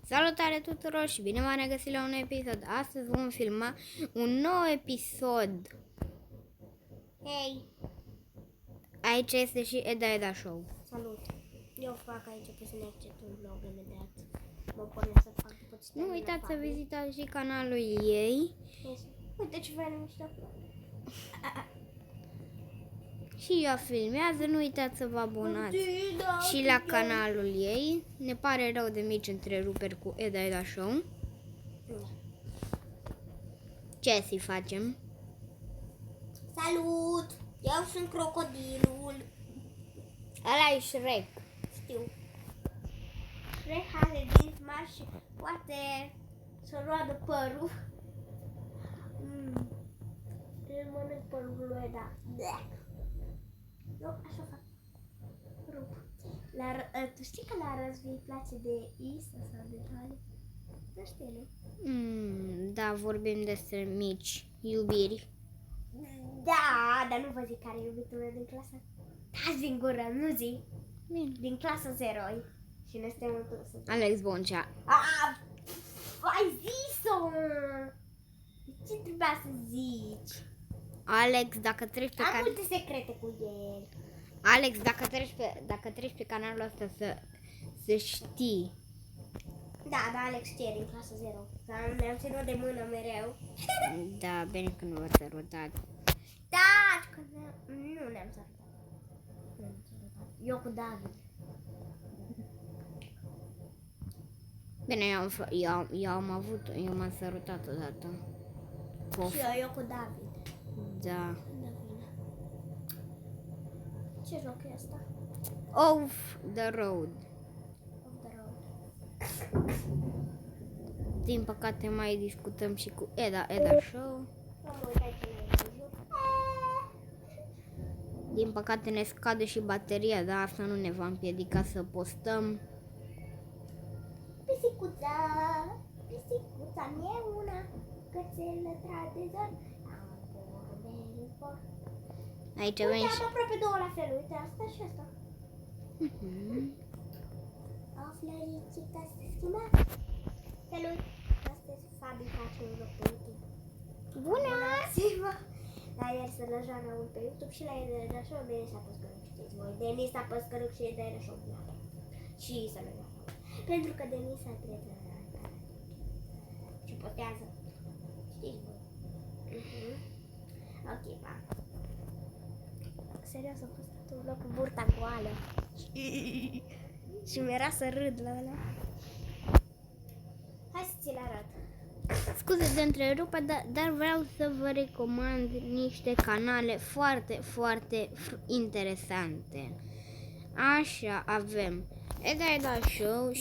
Salutare tuturor și bine v-am regăsit la un episod. Astăzi vom filma un nou episod. Hei! Aici este și Eda Show. Salut! Eu fac aici pe să ne accept un vlog imediat. Mă pornesc să fac după ce Nu uitați să vizitați și canalul ei. Uite ce fain mișto! Și ea filmează, nu uitați să vă abonați și la canalul ei. Ne pare rău de mici întreruperi cu Eda Show. Ce să-i facem? Salut! Eu sunt crocodilul. Ăla e Shrek. Știu. Shrek are dinți mari și poate să roadă părul. Îl mănânc părul lui Eda. Eu așa fac. Rup. Tu știi că la Răzvi îi place de Isa sau de Tale? Nu știi, nu? Da, vorbim despre mici iubiri. Da, dar nu vă zic care e iubitul meu din clasă. Dați din gură, nu zi. Bine. Din clasa 0 și ne suntem întors. Alex Boncea. Ai zis-o! Ce trebuia să zici? Alex, dacă treci pe Am multe secrete cu el. Alex, dacă treci pe canalul ăsta să știi. Da, Alex știe din clasa 0. Dar ne-am ținut de mână mereu. Da, bine că nu v-ați sărutat. Da, că nu ne-am sărutat. Eu cu David. Bine, eu m-am sărutat odată. Și eu cu David. Da. Ce joc e asta? Off the road. Off the road. Din păcate mai discutăm și cu Eda Show. Am uitat ce Din păcate ne scade și bateria, dar asta nu ne va împiedica să postăm. Pisicuța mie una, cățelă trage zor. Aici Uite, avem am și... aproape două la fel, uite, asta și asta. O floricică se schimba. Salut! Astăzi Fabi face un joc pe YouTube. Bună! La el să la Jana pe YouTube și la el de Show, Denis a Păscăruc, știți voi. Denis a Păscăruc și de Show. Și să nu iau. Pentru că Denis a trecut și potează. Știți voi. Ok, pa. Serios, a fost un loc cu burta goală. Și mi-era să râd la ăla. Hai să ți-l arăt. Scuze de întrerupe, dar vreau să vă recomand niște canale foarte, foarte interesante. Așa, avem Eda Show,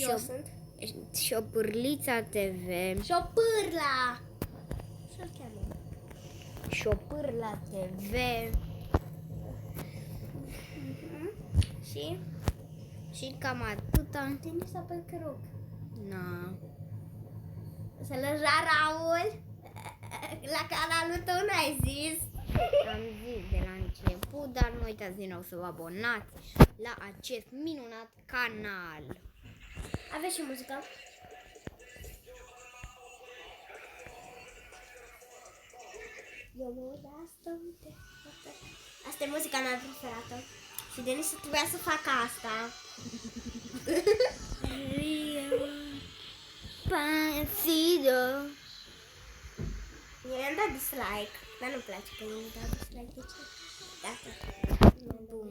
Șopârlița TV, Șopârla! Ce-l cheamă? Șopârla TV și cam atâta. Denis a Păscăruc. Na. Să lăja Raul. La canalul tău n-ai zis. Am zis de la început, dar nu uitați din nou să vă abonați la acest minunat canal. Aveți și muzică? Eu mă uit asta, uite. Asta e muzica mea preferată. Și Denis trebuia să facă asta. Pancido. Eu i-am dat dislike, dar nu-mi place că i-am dat dislike. De ce? Gata. Bun.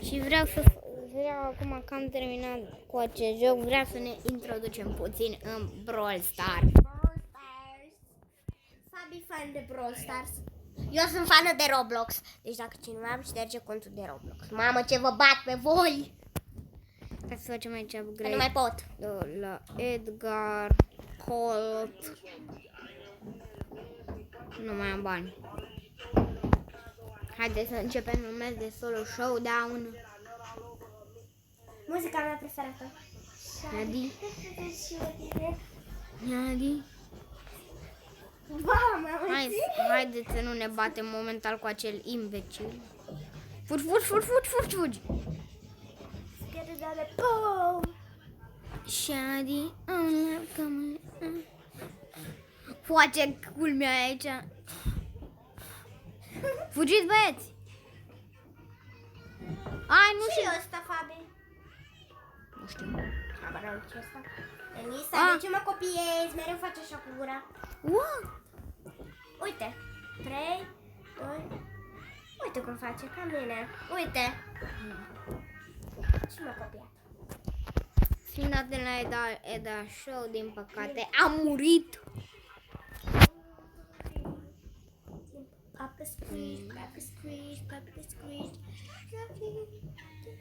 Și vreau acum că am terminat cu acest joc, vreau să ne introducem puțin în Brawl Stars. Fabi fan de Brawl Stars. Eu sunt fană de Roblox. Deci dacă cineva îmi șterge contul de Roblox. Mamă, ce vă bat pe voi! Ca să facem aici Că upgrade. nu mai pot. La Edgar, Colt. Nu mai am bani. Haideți să începem un meci de solo showdown. Muzica mea preferată. Adi. Adi. Haideți să nu ne batem momental cu acel imbecil. Fugi. Shadi. Face culmea aici. Fugiți, băieți! Ai, nu știu. Și ăsta, Fabi. Nu știu. Habar ce ăsta. Elisa, de ce mă copiezi? Mereu faci așa cu gura. Uite. 3, 2. Uite cum face, ca mine. Uite. Și m-a copiat. Fiind dat de la Eda Show, din păcate, a murit. Papa squish.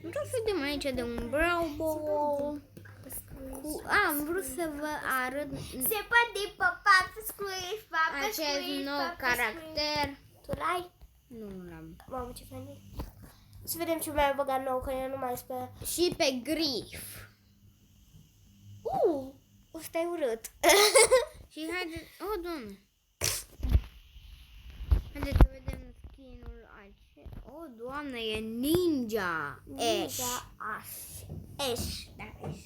Vreau să vedem aici de un Brawl Ball. Am vrut să vă arăt Se poate Papa squish, acest nou caracter. Tu l-ai? Nu l-am. Mamă, ce fain. Să vedem ce mai am băgat nou, că eu nu mai sper. Și pe Grif. Ăsta e urât. Și haideți... Oh, Doamne. Haideți să vedem skin-ul acesta. Oh, Doamne, e Ninja Ash. Ash. Da, Ash.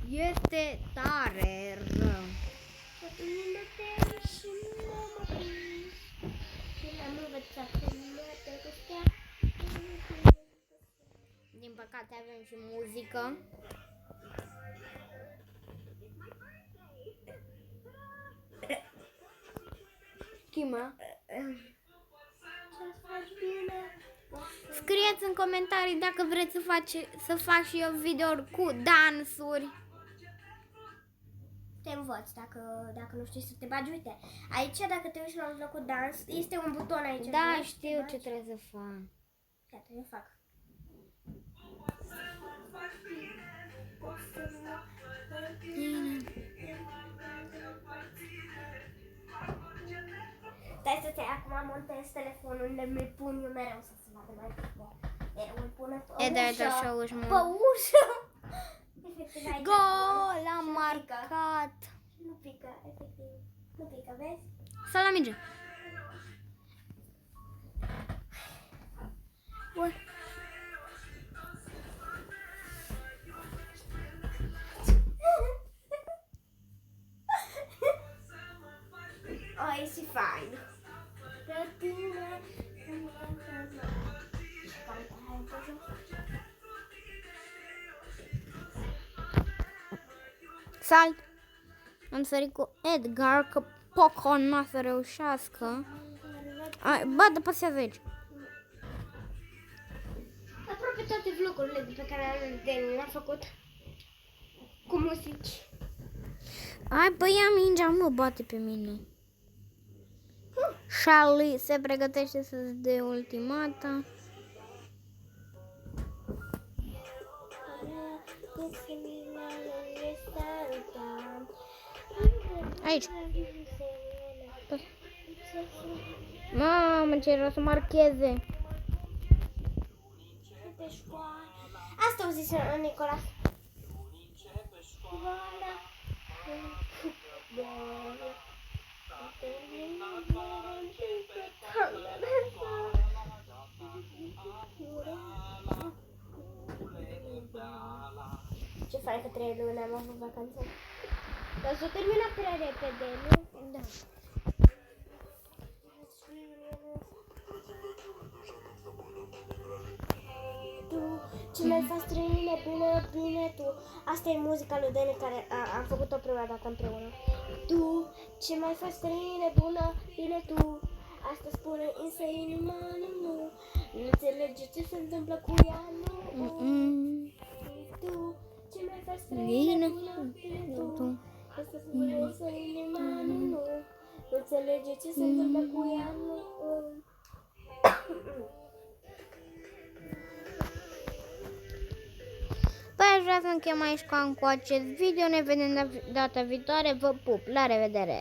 Este tare rău. Din păcate avem și muzică. Schimă. Scrieți în comentarii dacă vreți să fac și eu videouri cu dansuri. Te învăț dacă nu știi să te bagi. Uite, aici dacă te uiți la un locul dans, este un buton aici. Da, știu ce trebuie să fac. Iată, eu fac. Stai să-ți acum montez telefonul unde mi-l pun eu mereu să se vadă mai bine. Îl pune pe ușă. Pe ușă. Gol, am marcat. Nu pică, efectiv. Nu pică, vezi? Stai la minge. Oh, e și fain. Salt. Am sărit cu Edgar, că Poco nu o să reușească. Ba, depăsează aici. Aproape toate vlogurile de pe canalul le-am făcut cu muzici. Hai, băi, ia mingea, mă bate pe mine. Charlie se pregătește să-ți dea ultimata. Aici. Mamă, ce rău să marcheze. Asta o zis Nicolas. Ce fain că 3 luni am avut vacanță. Dar s-a terminat prea repede, nu? Da. Tu, ce mai faci străine, bine tu. Asta e muzica lui Dani care am făcut-o prima dată împreună. Tu, ce mai faci străine, bine tu. Asta spune însă inima nu. Nu înțelege ce se întâmplă cu ea, nu. Tu, ce mai faci străine, bine tu. Asta spune însă inima nu. Nu înțelege ce se întâmplă cu ea, nu. Păi aș vrea să încheiem aici cu acest video. Ne vedem data viitoare. Vă pup. La revedere!